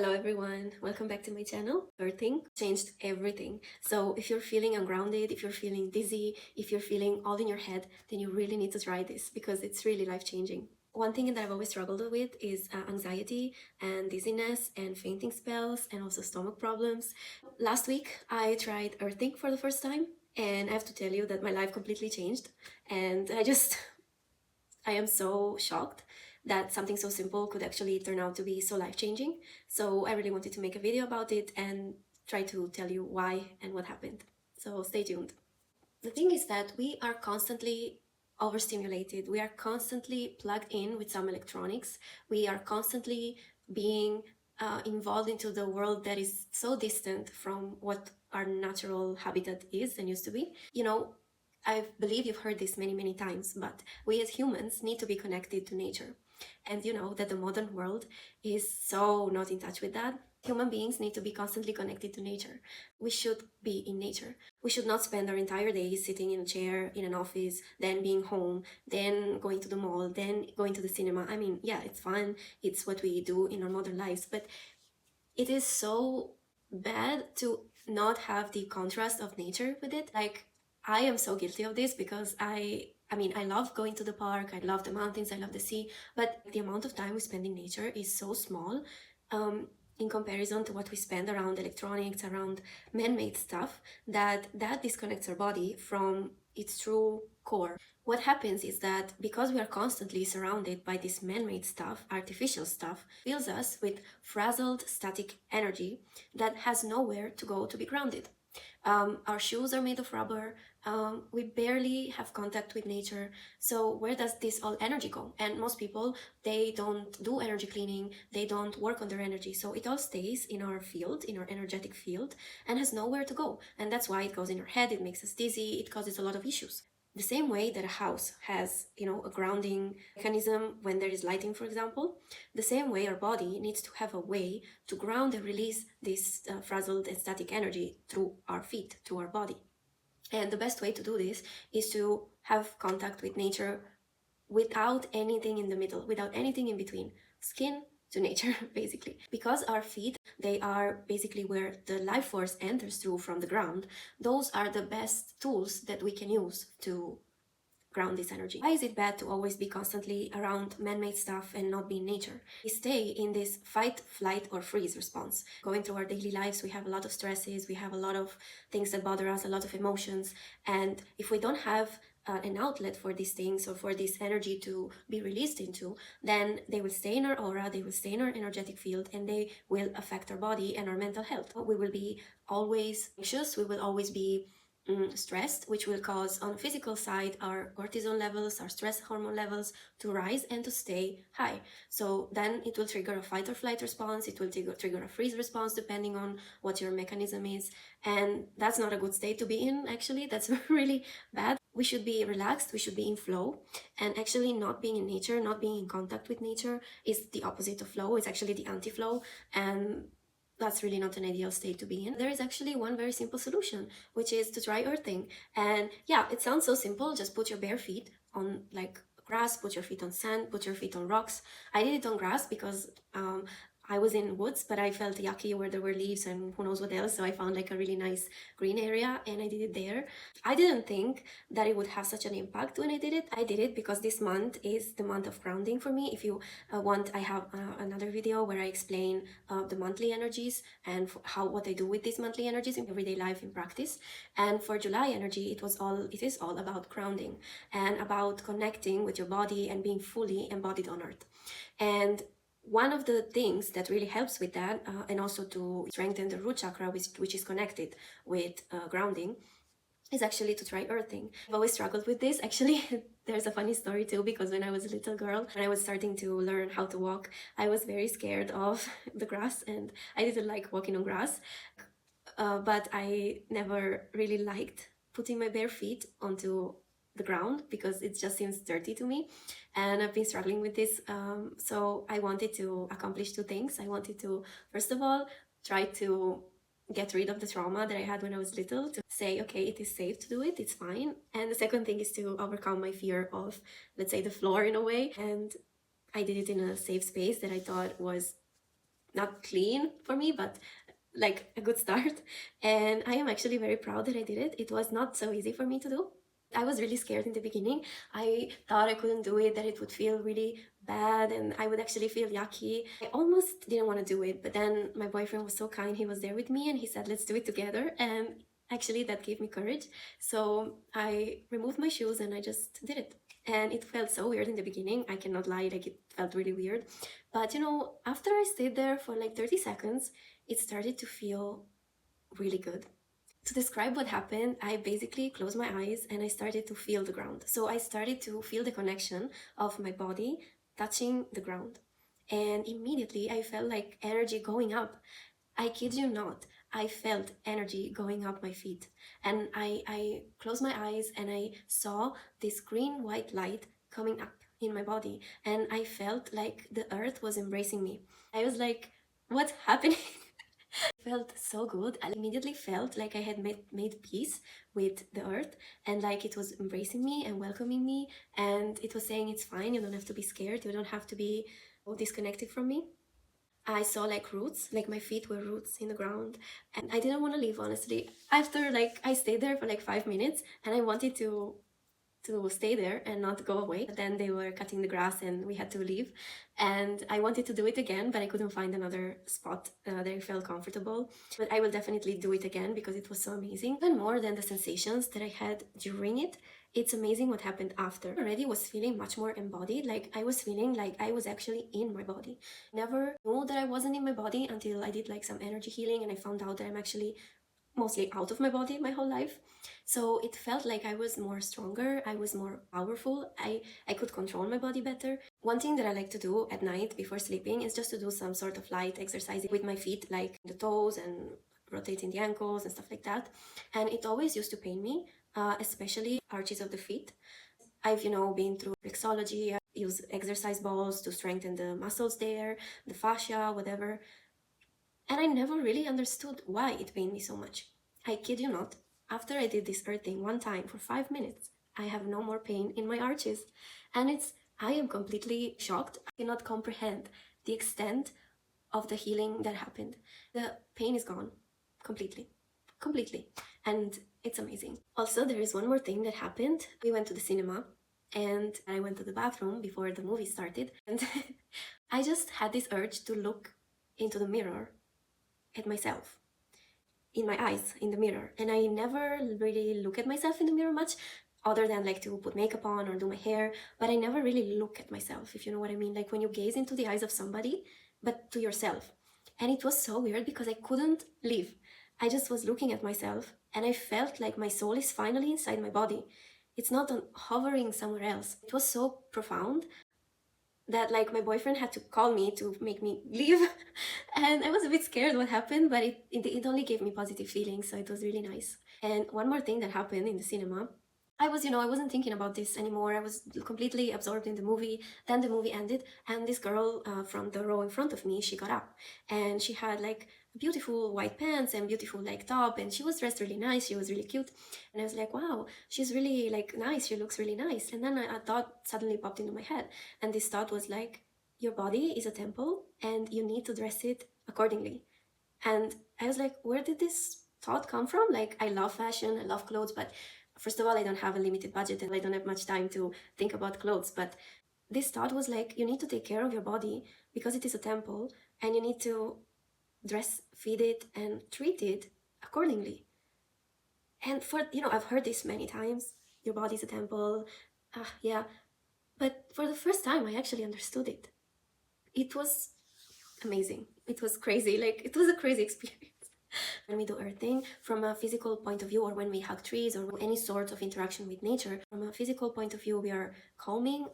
Hello everyone, welcome back to my channel. Earthing changed everything. So if you're feeling ungrounded, if you're feeling dizzy, if you're feeling all in your head, then you really need to try this because it's really life-changing. One thing that I've always struggled with is anxiety and dizziness and fainting spells and also stomach problems. Last week I tried earthing for the first time and I have to tell you that my life completely changed, and I am so shocked that something so simple could actually turn out to be so life-changing. So I really wanted to make a video about it and try to tell you why and what happened. So stay tuned. The thing is that we are constantly overstimulated. We are constantly plugged in with some electronics. We are constantly being involved into the world that is so distant from what our natural habitat is and used to be. I believe you've heard this many times, but we as humans need to be connected to nature. And you know that the modern world is so not in touch with that. Human beings need to be constantly connected to nature. We should be in nature. We should not spend our entire days sitting in a chair in an office, then being home, then going to the mall, then going to the cinema. I mean, yeah, it's fun. It's what we do in our modern lives, but it is so bad to not have the contrast of nature with it. Like, I am so guilty of this because I love going to the park, I love the mountains, I love the sea, but the amount of time we spend in nature is so small in comparison to what we spend around electronics, around man-made stuff, that disconnects our body from its true core. What happens is that because we are constantly surrounded by this man-made stuff, artificial stuff, fills us with frazzled static energy that has nowhere to go to be grounded. Our shoes are made of rubber. We barely have contact with nature. So where does this all energy go? And most people, they don't do energy cleaning. They don't work on their energy. So it all stays in our field, in our energetic field, and has nowhere to go. And that's why it goes in our head. It makes us dizzy. It causes a lot of issues. The same way that a house has, a grounding mechanism when there is lighting, for example, the same way our body needs to have a way to ground and release this frazzled and static energy through our feet, to our body. And the best way to do this is to have contact with nature without anything in the middle, without anything in between. Skin to nature, basically. Because our feet, they are basically where the life force enters through from the ground. Those are the best tools that we can use to ground this energy. Why is it bad to always be constantly around man-made stuff and not be in nature? We stay in this fight, flight, or freeze response. Going through our daily lives, we have a lot of stresses, we have a lot of things that bother us, a lot of emotions, and if we don't have an outlet for these things or for this energy to be released into, then they will stay in our aura, they will stay in our energetic field, and they will affect our body and our mental health. We will be always anxious, we will always be stressed, which will cause on the physical side our cortisol levels, our stress hormone levels to rise and to stay high. So then it will trigger a fight or flight response, it will trigger a freeze response depending on what your mechanism is. And that's not a good state to be in, actually. That's really bad. We should be relaxed, we should be in flow, and actually not being in nature, not being in contact with nature is the opposite of flow. It's actually the anti-flow, and that's really not an ideal state to be in. There is actually one very simple solution, which is to try earthing. And yeah, it sounds so simple. Just put your bare feet on like grass, put your feet on sand, put your feet on rocks. I did it on grass because I was in woods, but I felt yucky where there were leaves and who knows what else. So I found like a really nice green area and I did it there. I didn't think that it would have such an impact when I did it. I did it because this month is the month of grounding for me. If you want, I have another video where I explain the monthly energies and what I do with these monthly energies in everyday life in practice. And for July energy, it is all about grounding and about connecting with your body and being fully embodied on earth. And one of the things that really helps with that, and also to strengthen the root chakra, which is connected with grounding, is actually to try earthing. I've always struggled with this. Actually, there's a funny story too, because when I was a little girl, when I was starting to learn how to walk, I was very scared of the grass and I didn't like walking on grass. But I never really liked putting my bare feet onto the ground because it just seems dirty to me, and I've been struggling with this. So I wanted to accomplish two things. I wanted to, first of all, try to get rid of the trauma that I had when I was little, to say, okay, it is safe to do it, it's fine. And the second thing is to overcome my fear of, let's say, the floor in a way. And I did it in a safe space that I thought was not clean for me, but like a good start. And I am actually very proud that I did it. It was not so easy for me to do. I was really scared in the beginning. I thought I couldn't do it, that it would feel really bad and I would actually feel yucky. I almost didn't want to do it, but then my boyfriend was so kind. He was there with me and he said, let's do it together. And actually, that gave me courage. So I removed my shoes and I just did it. And it felt so weird in the beginning. I cannot lie, like it felt really weird. But you know, after I stayed there for like 30 seconds, it started to feel really good. To describe what happened, I basically closed my eyes and I started to feel the ground. So I started to feel the connection of my body touching the ground. And immediately I felt like energy going up. I kid you not, I felt energy going up my feet. And I closed my eyes and I saw this green white light coming up in my body. And I felt like the earth was embracing me. I was like, what's happening? It felt so good. I immediately felt like I had made peace with the earth and like it was embracing me and welcoming me. And it was saying, it's fine, you don't have to be scared, you don't have to be disconnected from me. I saw like roots, like my feet were roots in the ground, and I didn't want to leave, honestly. After like I stayed there for like 5 minutes and I wanted to stay there and not go away. But then they were cutting the grass and we had to leave. And I wanted to do it again, but I couldn't find another spot that I felt comfortable. But I will definitely do it again because it was so amazing. Even more than the sensations that I had during it, it's amazing what happened after. I already was feeling much more embodied. Like I was feeling like I was actually in my body. Never knew that I wasn't in my body until I did like some energy healing and I found out that I'm actually mostly out of my body my whole life. So it felt like I was more stronger, I was more powerful, I could control my body better. One thing that I like to do at night before sleeping is just to do some sort of light exercising with my feet, like the toes and rotating the ankles and stuff like that. And it always used to pain me, especially arches of the feet. I've, been through reflexology. I use exercise balls to strengthen the muscles there, the fascia, whatever. And I never really understood why it pained me so much. I kid you not, after I did this earthing one time for 5 minutes, I have no more pain in my arches. And I am completely shocked. I cannot comprehend the extent of the healing that happened. The pain is gone completely, completely. And it's amazing. Also, there is one more thing that happened. We went to the cinema and I went to the bathroom before the movie started. And I just had this urge to look into the mirror at myself, in my eyes, in the mirror. And I never really look at myself in the mirror much, other than like to put makeup on or do my hair, but I never really look at myself, if you know what I mean. Like when you gaze into the eyes of somebody, but to yourself. And it was so weird because I couldn't leave. I just was looking at myself and I felt like my soul is finally inside my body. It's not hovering somewhere else. It was so profound that like my boyfriend had to call me to make me leave. And I was a bit scared what happened, but it only gave me positive feelings, so it was really nice. And one more thing that happened in the cinema, I wasn't thinking about this anymore. I was completely absorbed in the movie. Then the movie ended, and this girl from the row in front of me, she got up, and she had like beautiful white pants and beautiful like top, and she was dressed really nice. She was really cute, and I was like, wow, she's really like nice. She looks really nice. And then a thought suddenly popped into my head, and this thought was like, your body is a temple, and you need to dress it accordingly. And I was like, where did this thought come from? Like, I love fashion, I love clothes, but first of all, I don't have a limited budget and I don't have much time to think about clothes. But this thought was like, you need to take care of your body because it is a temple and you need to dress, feed it, and treat it accordingly. And I've heard this many times, your body is a temple. Yeah. But for the first time, I actually understood it. It was amazing. It was crazy. Like, it was a crazy experience. When we do earthing from a physical point of view, or when we hug trees or any sort of interaction with nature, from a physical point of view, we are calming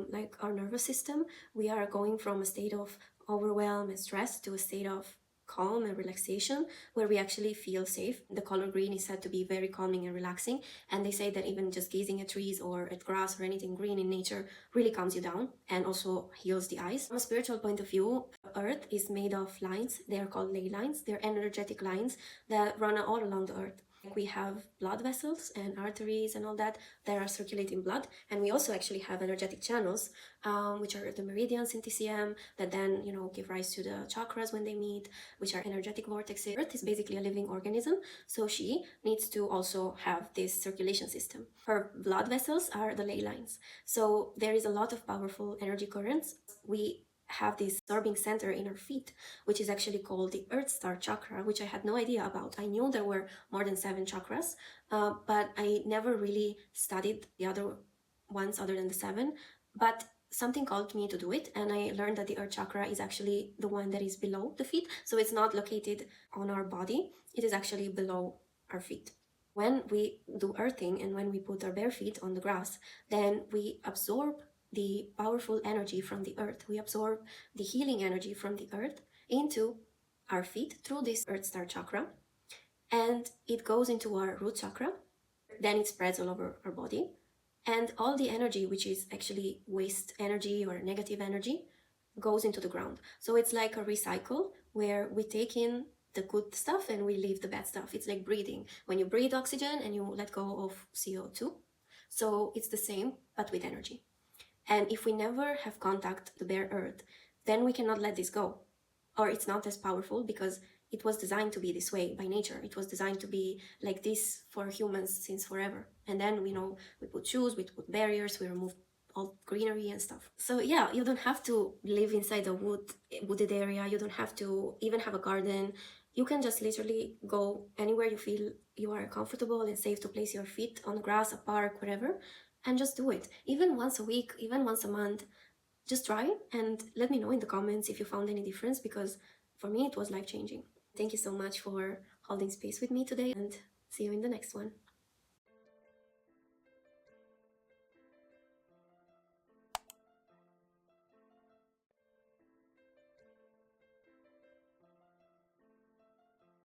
like our nervous system. We are going from a state of overwhelm and stress to a state of calm and relaxation, where we actually feel safe. The color green is said to be very calming and relaxing, and they say that even just gazing at trees or at grass or anything green in nature really calms you down and also heals the eyes. From a spiritual point of view, earth is made of lines. They are called ley lines. They're energetic lines that run all along the earth. We have blood vessels and arteries and all that are circulating blood, and we also actually have energetic channels, which are the meridians in TCM that then give rise to the chakras when they meet, which are energetic vortexes. Earth is basically a living organism, so she needs to also have this circulation system. Her blood vessels are the ley lines, so there is a lot of powerful energy currents. We have this absorbing center in our feet, which is actually called the Earth Star chakra, which I had no idea about. I knew there were more than 7 chakras, but I never really studied the other ones other than the 7. But something called me to do it, and I learned that the Earth chakra is actually the one that is below the feet. So it's not located on our body, it is actually below our feet. When we do earthing and when we put our bare feet on the grass, then we absorb the powerful energy from the earth. We absorb the healing energy from the earth into our feet through this Earth Star chakra, and it goes into our root chakra. Then it spreads all over our body, and all the energy, which is actually waste energy or negative energy, goes into the ground. So it's like a recycle where we take in the good stuff and we leave the bad stuff. It's like breathing. When you breathe oxygen and you let go of CO2. So it's the same, but with energy. And if we never have contact the bare earth, then we cannot let this go. Or it's not as powerful because it was designed to be this way by nature. It was designed to be like this for humans since forever. And then we put shoes, we put barriers, we remove all greenery and stuff. So yeah, you don't have to live inside a wooded area. You don't have to even have a garden. You can just literally go anywhere you feel you are comfortable and safe to place your feet on the grass, a park, whatever, and just do it. Even once a week, even once a month, just try and let me know in the comments if you found any difference, because for me it was life-changing. Thank you so much for holding space with me today, and see you in the next one.